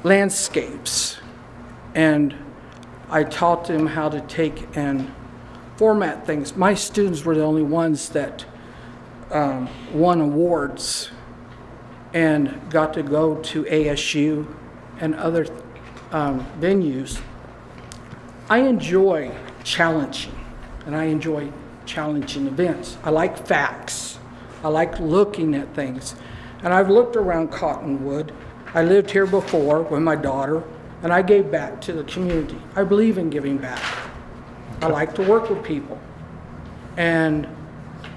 landscapes. And I taught them how to take and format things. My students were the only ones that won awards and got to go to ASU and other venues. I enjoy challenging, and I enjoy challenging events. I like facts. I like looking at things. And I've looked around Cottonwood. I lived here before with my daughter, and I gave back to the community. I believe in giving back. I like to work with people. And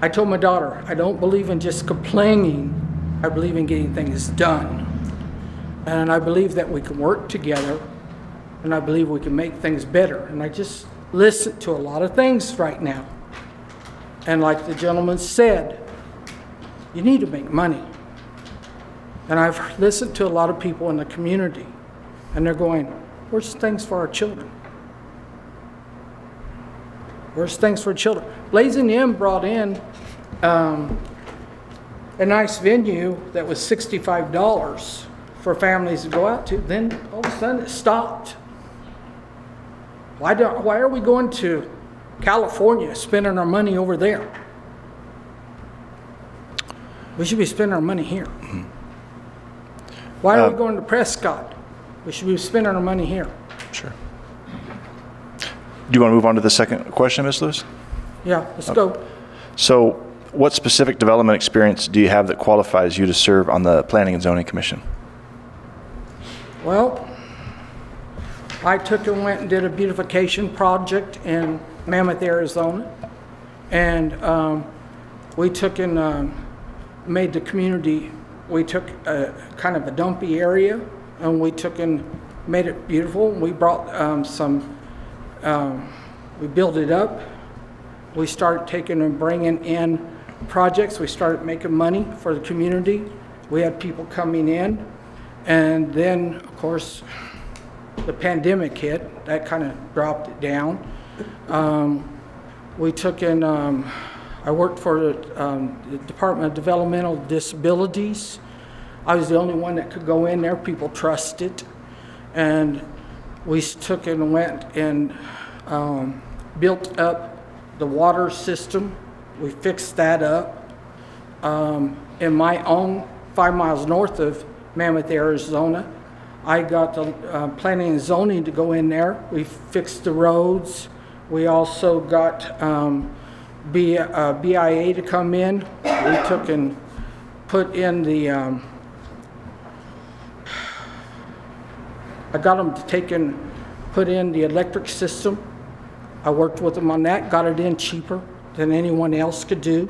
I told my daughter, I don't believe in just complaining. I believe in getting things done. And I believe that we can work together, and I believe we can make things better. And I just listen to a lot of things right now. And like the gentleman said, you need to make money. And I've listened to a lot of people in the community, and they're going, where's things for our children? Where's things for children? Blazing Inn brought in a nice venue that was $65 for families to go out to. Then all of a sudden it stopped. Why are we going to California spending our money over there? We should be spending our money here. Mm-hmm. Why are we going to Prescott? We should be spending our money here. Sure. Do you want to move on to the second question, Ms. Lewis? Yeah, let's go. So what specific development experience do you have that qualifies you to serve on the Planning and Zoning Commission? Well, I took and went and did a beautification project in Mammoth, Arizona. And we took and made the community, we took kind of a dumpy area, and we took and made it beautiful. We brought we built it up. We started taking and bringing in projects. We started making money for the community. We had people coming in. And then, of course, the pandemic hit. That kind of dropped it down. We took in, I worked for the Department of Developmental Disabilities. I was the only one that could go in there. People trusted. And we took and went and built up the water system. We fixed that up. in my own 5 miles north of Mammoth, Arizona. I got the planning and zoning to go in there. We fixed the roads. We also got BIA to come in. We took and put in the, I got them to take and put in the electric system. I worked with them on that, got it in cheaper than anyone else could do.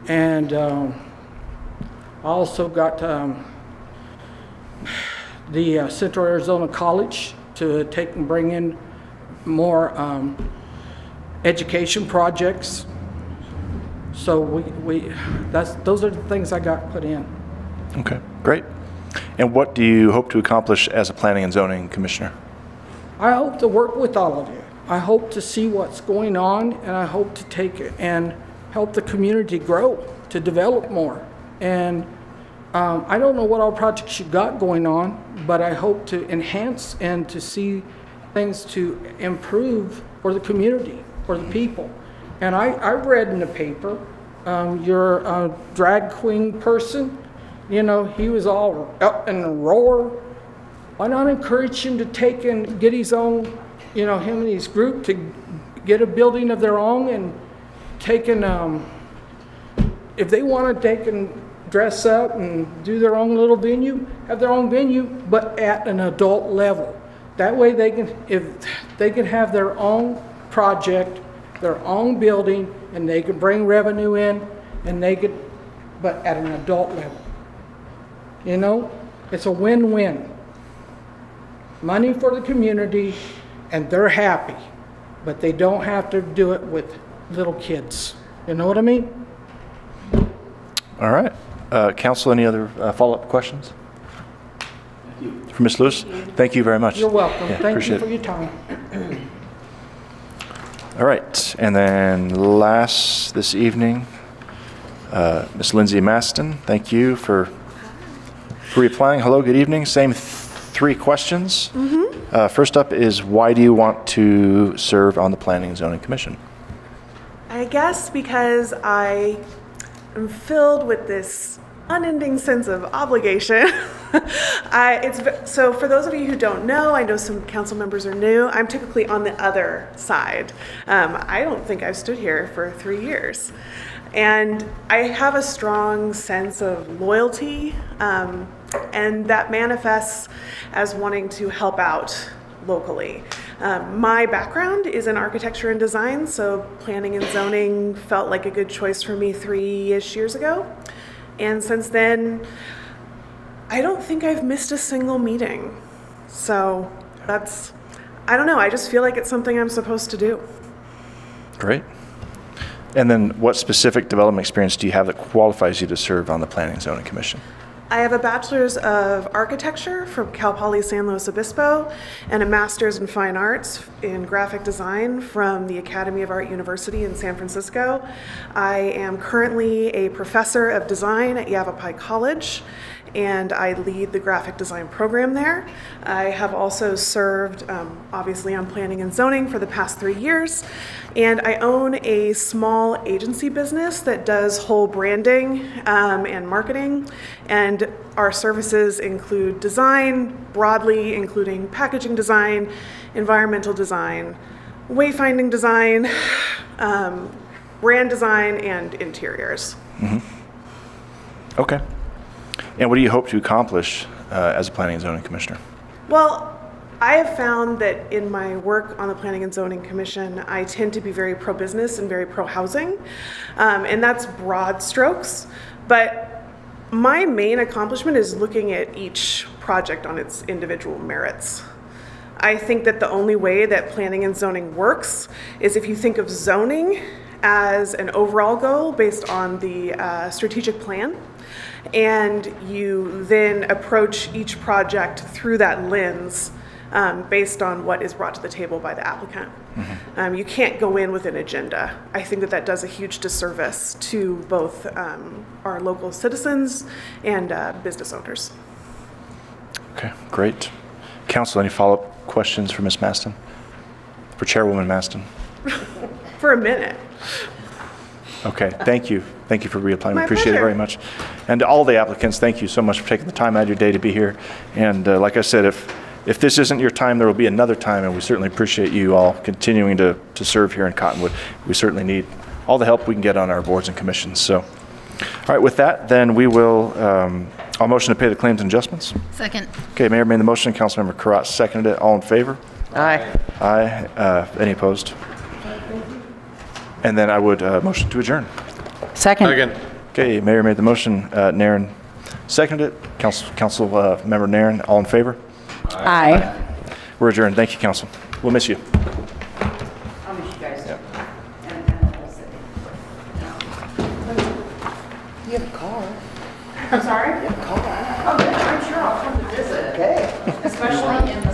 And I also got the Central Arizona College to take and bring in more education projects. So those are the things I got put in. Okay, great. And what do you hope to accomplish as a Planning and Zoning Commissioner? I hope to work with all of you. I hope to see what's going on, and I hope to take and help the community grow, to develop more. And I don't know what all projects you got going on, but I hope to enhance and to see things to improve for the community, for the people. And I read in the paper, you're a drag queen person. You know, he was all up in the roar. Why not encourage him to take and get his own, you know, him and his group to get a building of their own and take and, if they want to take and dress up and do their own little venue, have their own venue, but at an adult level. That way they can, if they can have their own project, their own building, and they can bring revenue in, and they could, but at an adult level. You know, it's a win-win. Money for the community, and they're happy, but they don't have to do it with little kids. You know what I mean? All right. Council, any other follow-up questions? For Ms. Lewis? Thank you very much. You're welcome. Yeah, Thank you for it. your time. All right. And then last this evening, Ms. Lindsay Maston, thank you for reapplying. Hello, good evening. Same three questions. First up is, why do you want to serve on the Planning and Zoning Commission? I guess because I am filled with this unending sense of obligation. So for those of you who don't know, I know some council members are new, I'm typically on the other side. I don't think I've stood here for 3 years. And I have a strong sense of loyalty, and that manifests as wanting to help out locally. My background is in architecture and design, so planning and zoning felt like a good choice for me 3-ish years ago. And since then, I don't think I've missed a single meeting. So that's, I don't know, I just feel like it's something I'm supposed to do. Great. And then what specific development experience do you have that qualifies you to serve on the Planning and Zoning Commission? I have a bachelor's of architecture from Cal Poly San Luis Obispo and a master's in fine arts in graphic design from the Academy of Art University in San Francisco. I am currently a professor of design at Yavapai College, and I lead the graphic design program there. I have also served, obviously, on planning and zoning for the past 3 years, and I own a small agency business that does whole branding and marketing, and our services include design broadly, including packaging design, environmental design, wayfinding design, brand design, and interiors. Okay. And what do you hope to accomplish as a Planning and Zoning Commissioner? Well, I have found that in my work on the Planning and Zoning Commission, I tend to be very pro-business and very pro-housing, and that's broad strokes. But my main accomplishment is looking at each project on its individual merits. I think that the only way that planning and zoning works is if you think of zoning as an overall goal based on the strategic plan, and you then approach each project through that lens based on what is brought to the table by the applicant. You can't go in with an agenda. I think that that does a huge disservice to both our local citizens and business owners. Okay, great. Council, any follow-up questions for Ms. Maston? For Chairwoman Maston? For a minute. Okay, thank you. Thank you for reapplying. We My appreciate it pleasure. very much. And to all the applicants, thank you so much for taking the time out of your day to be here. And like I said, if this isn't your time, there will be another time, and we certainly appreciate you all continuing to serve here in Cottonwood. We certainly need all the help we can get on our boards and commissions. So, all right, with that, then we will, I'll motion to pay the claims and adjustments. Second. Okay, Mayor made the motion, Councilmember Karat seconded it. All in favor? Aye. Aye. Any opposed? And then I would motion to adjourn. Second. Okay, Mayor made the motion, Naren seconded it. Council Member Naren, all in favor? Aye. We're adjourned. Thank you, Council. We'll miss you. I'll miss you guys. Yep. And the whole city. You have a car. I'm sorry? You have a car. Oh, yeah, I'm sure I'll come to visit. Okay. Especially in the